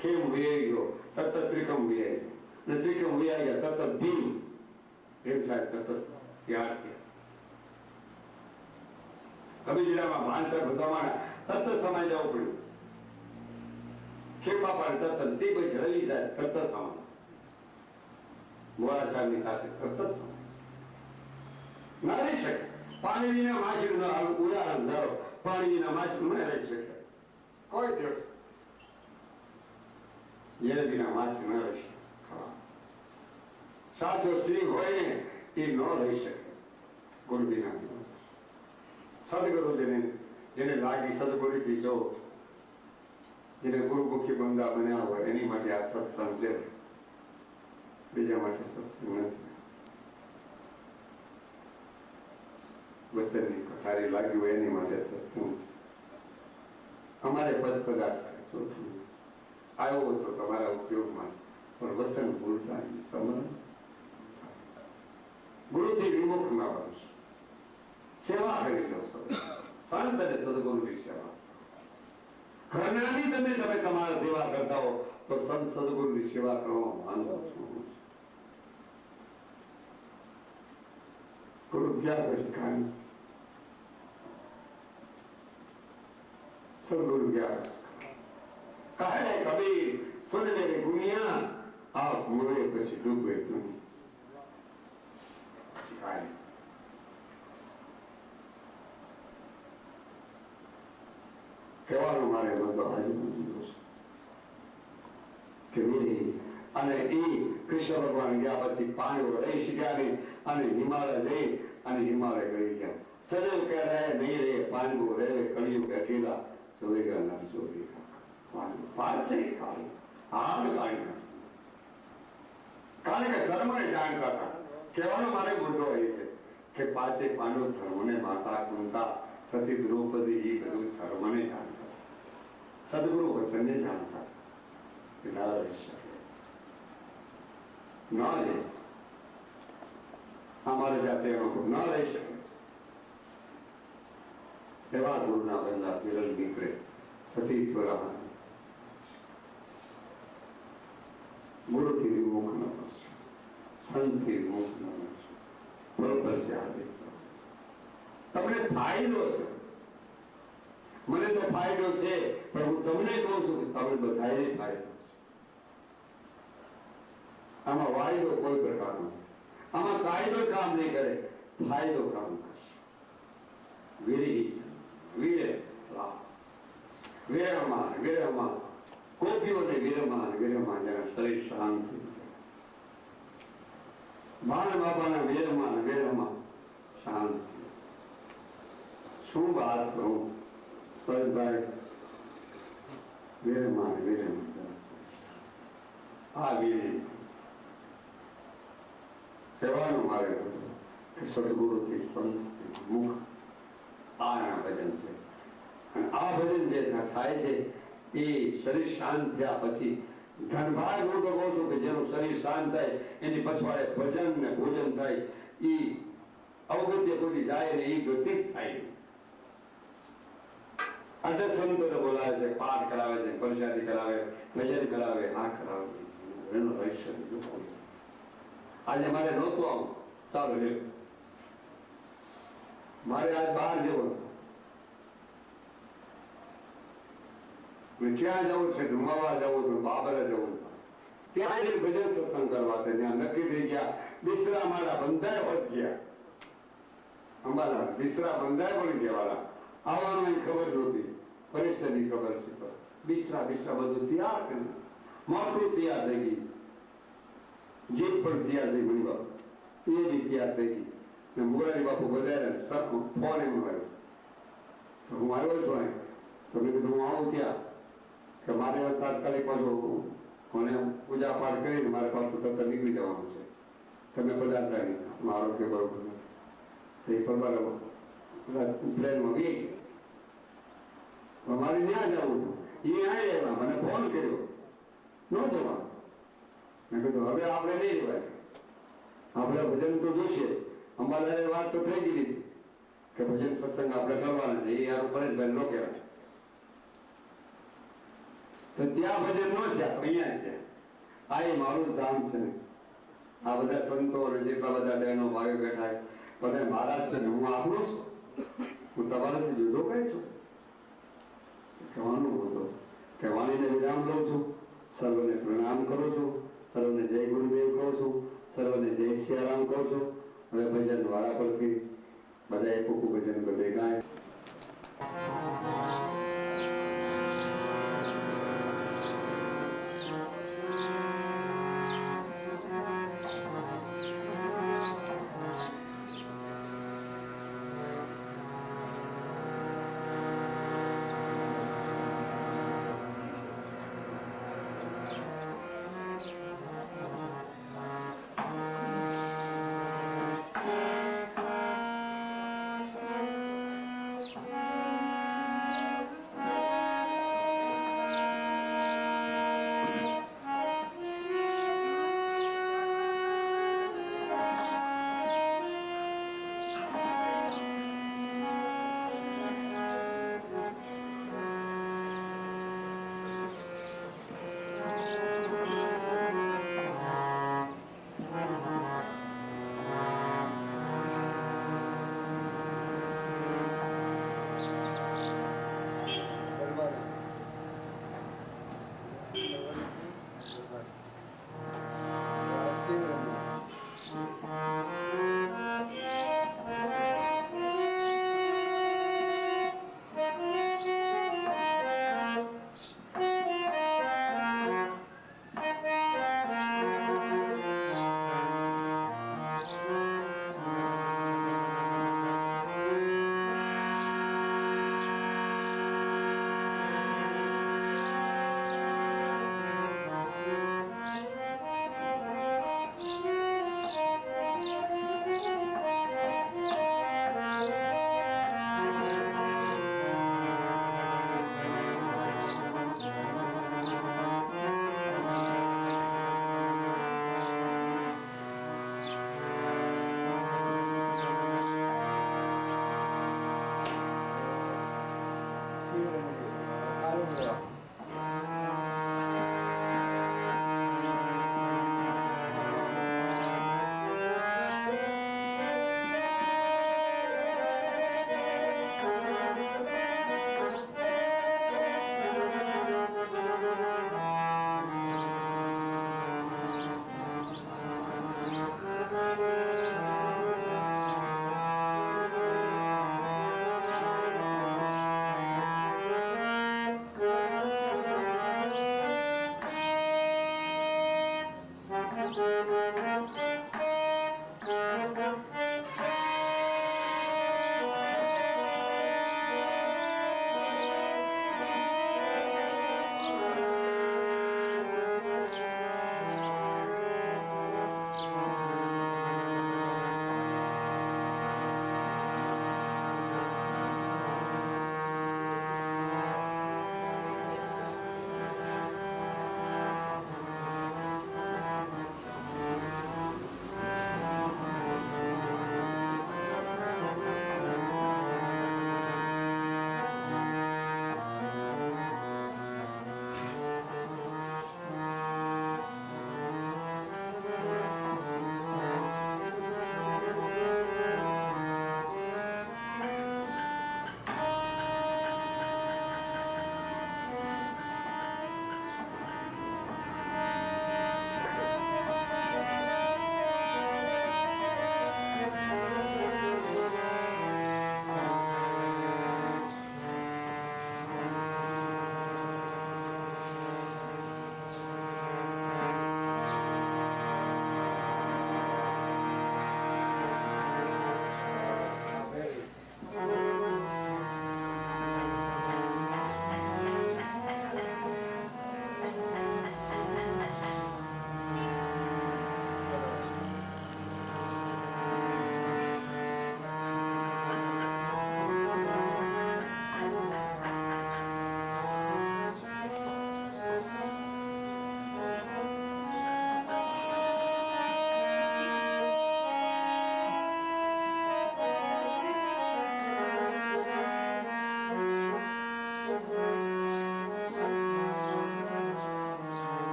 ખેમ વિયાઈ ગયો તત્ત ત્રિકમ વિયાઈ ગયો ને ત્રિકમ વિયાઈ ગયા તત્ત ભીમ ભીમ સાહેબ તત્ત યાદ થયા. કબીર જિલ્લામાં માનસર બધામાં તત્ત સમાઈ જવું પડ્યું. ખેમ બાપા તત્ત તે પછી રવિ સાહેબ તત્ત સમાય મોરા સાહેબની સાથે તત્ત ના રહી શકે. પાણી વિના માછલી ઉદાહરણ ધારો પાણી વિના માછલી ન રહી શકે કોઈ દિવસ. જેને વિના માછલી ન રહી શકે. સાચો શ્રી હોય ને એ ન રહી શકે ગુરુ વિના. સદગુરુ જેને લાગી સદગુરુથી જો જેને ગુરુમુખી બંદા બન્યા હોય એની માટે આ સત્સંગ છે, બીજા માટે સત્સંગ નથી. વચનની કઠારી લાગી હોય એની માટે સત્સંગ. અમારે પદ પદાર્થ આવ્યો હતો તમારા ઉપયોગમાં પણ વચન ભૂલતા સમજ ગુરુથી વિમુખ ના બનશો. સેવા કરી લો સંત અને સદગુરુની સેવા. ઘરનાની તમે તમારા સેવા કરતા હો તો સંત સદગુરુની સેવા કરવામાં માનવો છું. ગુરુ ગયા પછી કાંઈ સદગુરુ ગયા કહે કબીર સુન મેરે ગુનિયા આપ મોરે પછી ડૂબે તું. કહેવાનું મારે બધો આજે કે અને એ કૃષ્ણ ભગવાન ગયા પછી પાણી રહી શક્યા નહીં અને હિમાલય જઈ અને હિમાલય ગઈ ગયા. સજલ કહે રહે નહીં રે પાણી રહે કળિયુગ અકેલા ચોરેગા ના ચોરેગા પાછે ખાલી હાલ કાઢી. કારણ કે ધર્મને જાણતા હતા. કહેવાનો મારે મુદ્દો એ છે કે પાછે પાંડવ ધર્મને માતા કુંતા સતી દ્રૌપદી એ બધું ધર્મને જાણતા. સદગુરુ વચનને જાણતા ના રહી શકે ન રહે. અમારે જાતે ન રહી શકે. એવા ગુરુના બંદા વિરલ નીકળે. સતીશ્વરા ગુરુથી વિમુખ ન બનશો, સંતથી વિમુખ ન બનશો. બરોબર છે આ તમને ફાયદો છે. મને તો ફાયદો છે પણ હું તમને કહું છું કે તમે બધાને ફાયદો છે. આમાં વાયદો કોઈ પ્રકારનો, આમાં કાયદો કામ નહીં કરે, ફાયદો કામ કરશે. વિરહી વીરે વિરહમાન વિરહમાન કોપીઓને વિરહમાન વિરહમાન જેના શરીર શાંત થઈ જાય. બાણ બાપાના વિરહમાન વિરહમાન શાંત. શું વાત કહું પરેશભાઈ, વિરમાન વિરમ આ વીરી કહેવાનું મારે કે સદગુરુથી મુખ આના ભજન છે. અને આ ભજન જે થાય છે એ શરીર શાંત થયા પછી ધનભાગ હું તો કહું છું કે જેનું શરીર શાંત થાય એની પછવાડે ભજન ને ભોજન થાય એ અવગત્ય કોઈ જાય ને એ ગતિ થાય. અઢ સંતોને બોલાવે છે, પાઠ કરાવે છે, પરસાદી કરાવે, ભજન કરાવે, આ કરાવે. એનો રહસ્ય આજે મારે નહોતું આવું, ચાલો લે મારે આજ બહાર જવું, ક્યાં જવું છે? ધુમાવા જવું હતું, બાબરે જવું, ત્યાં જઈને ભજન સત્સંગ કરવા છે. ત્યાં નક્કી થઈ ગયા બિસ્તરા મારા બંધાય હોત ગયા, અમારા બિસ્તરા બંધાય પડી ગયા વાળા. આવવાનું ખબર નહોતી, પરિસ્થિતિ ખબર છે. બિસ્તરા બિસ્તરા બધું તૈયાર કર્યું, મોટું તૈયાર થઈ ગઈ, જીપ પણ તૈયાર થઈ ગઈ, એ બી તૈયાર થઈ ગઈ. ને મોરારી બાપુ બધા ફોન એમ આવ્યો, હું આવ્યો છું અહીં, તો મેં કીધું હું આવું ત્યાં કે મારે તાત્કાલિક પાછું મને પૂજા પાઠ કરીને મારે પાછું તરત નીકળી જવાનું છે. તમે પધારતા નહીં, આરોગ્ય બરોબર નથી. એ ખબર પ્લેનમાં ગઈ, મારે ત્યાં જવું હતું. એ આવ્યા, મને ફોન કર્યો, ન જવા. મેં કીધું હવે આપણે નહીં રહેવાય, આપણે ભજન તો જોશે. અંબાલાલે વાત તો થઈ ગઈ હતી કે ભજન સત્સંગ આપણે કરવાના છે. એ યાર પરેશભાઈ નો કહેવાય તો ત્યાં ભજન ન થયા, અહીંયા છે. આ એ મારું ધામ છે. આ બધા સંતો અને જેટલા બધા બહેનો ભાઈઓ બેઠા બધા મહારાજ છે ને હું આપણો છું. હું તમારાથી જુદો કઈ છું? કહેવાનું હતો કે વાણીને વિરામ લઉં છું, સર્વને પ્રણામ કરું છું, સર્વને જય ગુરુદેવ કહું છું, સર્વને જય સિયારામ કહું છું. હવે ભજન વાળા પરથી બધા એક ભજન બધે ગાય.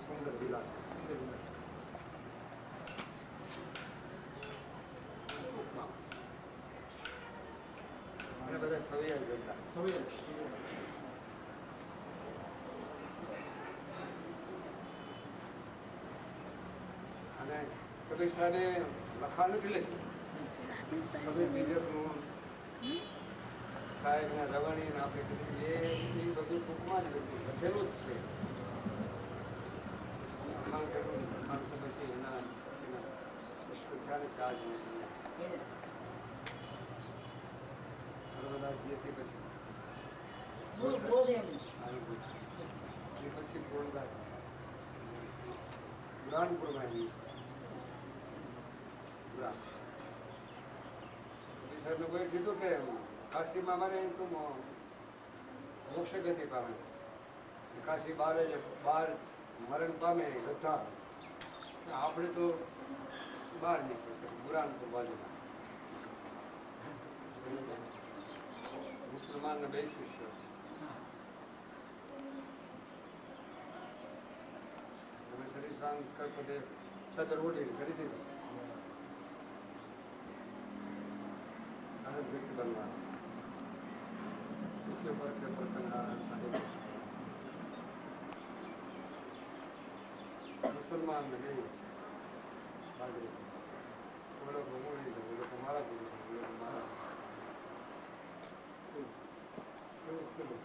સુંદર વિલાસ સુંદર વિલાસ અને બધા છવ્યા જતા અને કબીર સાહેબે લખાણ નથી લખ્યું કબીર બીજકનું સાહેબના રવાણી આપણે કીધું એ બધું ટૂંકમાં જ લખેલું જ છે. અમારું કેટલું લખાણ તો પછી એના પછીના શિષ્યો થયા ને ચાર નર્મદાજીથી પછી પછી પૂર્ણદાસ બુરાનપુરમાં આવ્યું છે. સાહેબને કોઈ કીધું કે કાશીમાં અમારે તો મોક્ષ ગતિ પામે, કાશી બહાર મરણ પામે બધા, આપણે તો બહાર નીકળતા બુરાનપુર બાજુમાં મુસલમાનના બે શિષ્યો હવે શરીર શાંત કરતે છત્ર ઓઢીને કરી દીધું સાહેબ વ્યક્તિ બનવા उसके ऊपर के बर्तन साहिब मुसलमान में नहीं बाजरे वो लोग नहीं थे, वो लोग हमारा गुरु था, वो लोग हमारा चलो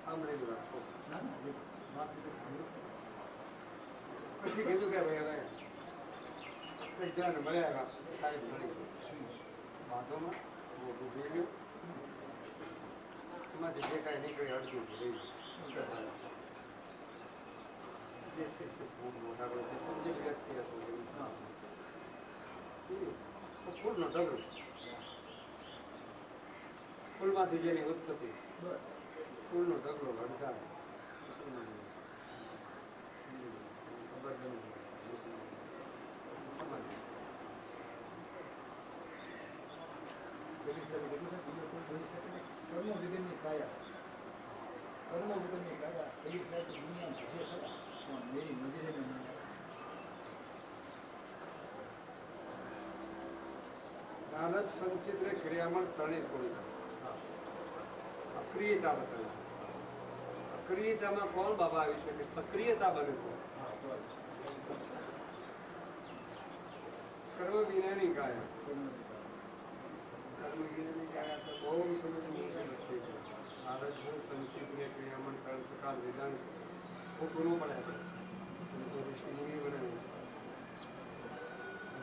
सामने की बात પછી કીધું કે ભાઈ હવે એક જણ મળ્યા સાહેબ મળી બાંધોમાં મોટું જોઈ લ્યું એમાંથી જે કાંઈ નીકળે અડધું રહી જે શિષ્ય ખૂબ મોટા જે સમજી વ્યક્તિ હતો ફૂલનો ઢગલો, ફૂલમાંથી જેની ઉત્પત્તિ ફૂલનો ઢગલો અડધા મુસલમાન ખબર નહીં સમાજ કર્મ વિધિની કાયા એક સાહેબ દુનિયા ઘસે ખરા પણ મેરી નજરે મેં નહીં લાલચ સંચિત ને ક્રિયામણ ત્રણેય કોઈ અક્રિયતા બતાવી અક્રિયતામાં કોણ બાબા આવી શકે સક્રિયતા બને તો કર્મ વિનાની કાયા કર્મ વિનાની કાયા તો બહુ સમજવું મુશ્કેલ છે લાલચ સંચિત ને ક્રિયામણ ત્રણ પ્રકાર વેદાંત ખૂબ ગુનો પડે આપણે ઋષિ મુનિ બને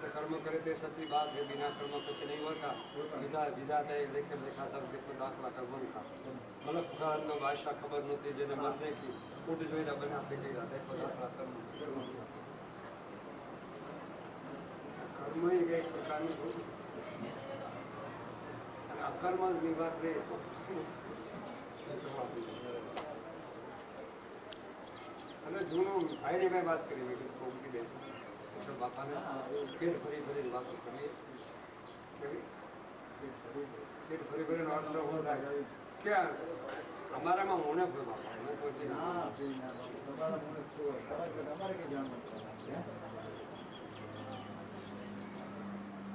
कर्म करे ते सच्ची बात है बिना कर्म कुछ नहीं होता विधाता लेकर देखा सब देखो दाखला कर्म का मतलब पुराण नो भाषा खबर नहोती जेने मरने की उठ जोईने बनाते गया देखो दाखला कर्म कर्म ही एक प्रकार નું અને અકર્મ જ નિવાત રહે તો અને જૂનું ભાઈની મેં વાત કરી મેં કોમતી બેસી બાપાને પેટ ભરી ભરીને વાતો કરીએ પેટ ભરી ભરીને અર્થ હું થાય કે અમારામાં મોને કોઈ બાપા અમે કોઈ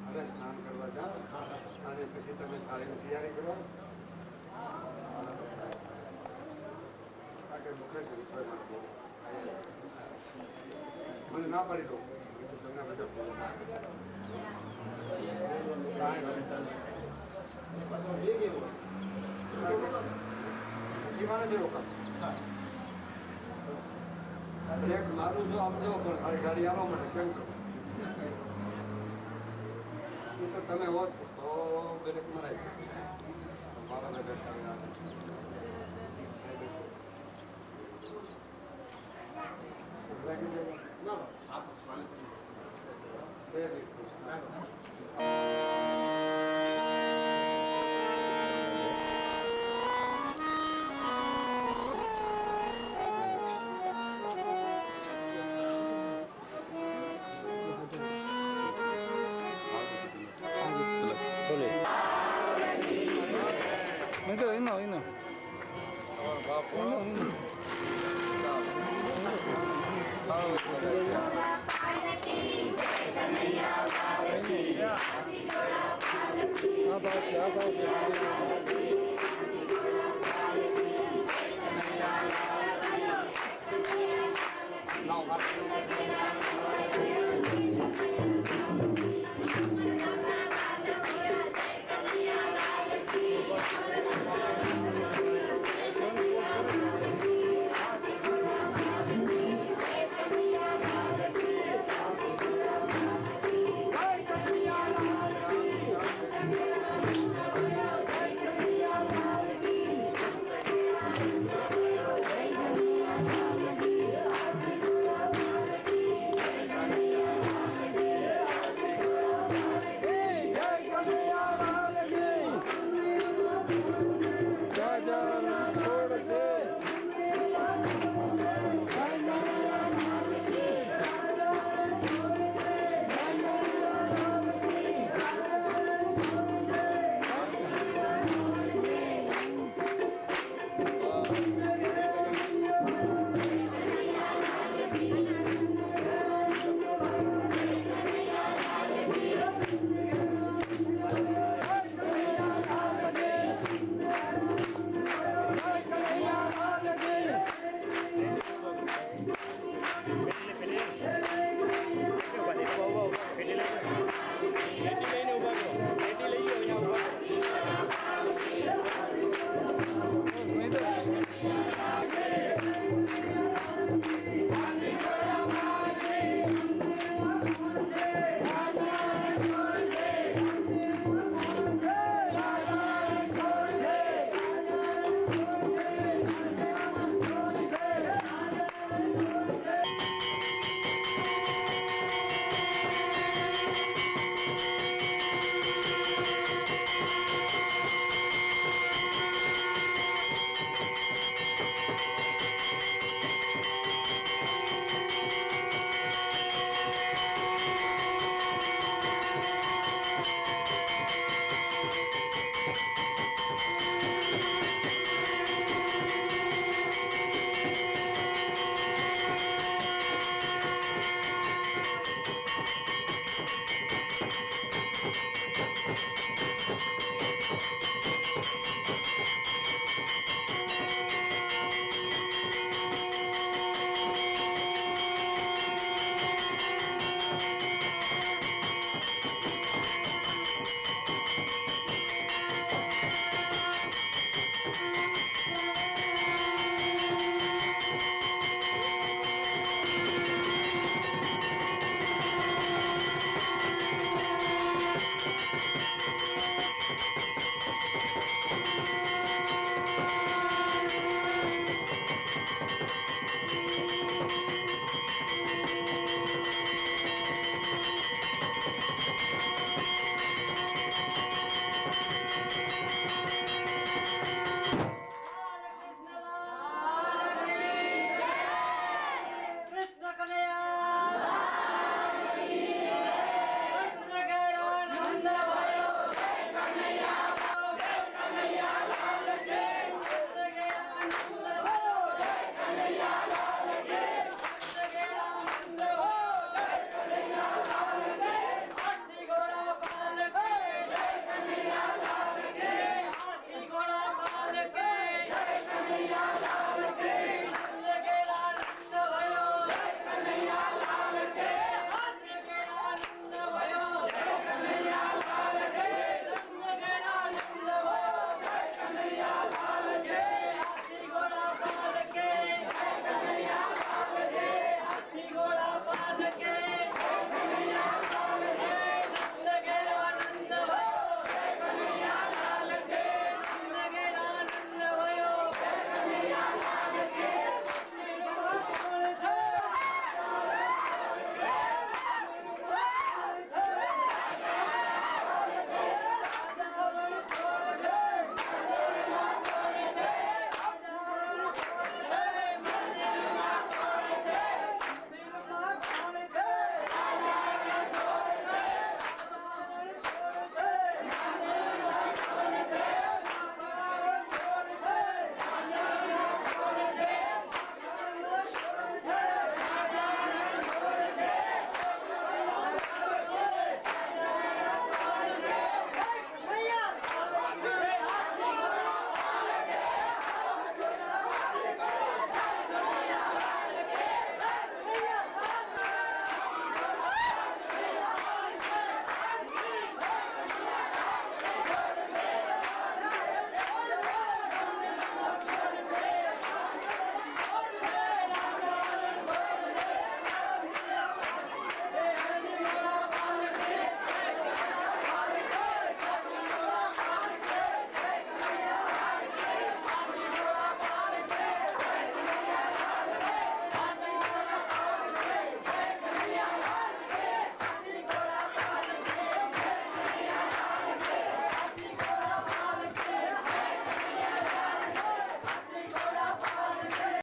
હવે સ્નાન કરવા જાઓ અને પછી તમે થાળીની તૈયારી કરો કારણ કે દુખે છે મને ના પાડી દો તમને બધા જીવાને છે લોકો એક મારું જો આમ જો પણ મારી ગાડી આવવા માટે કેમ કરો તો તમે હોત તો બેલેક મરાય મારા બેઠા લાગી જાય Ino. Apa sih?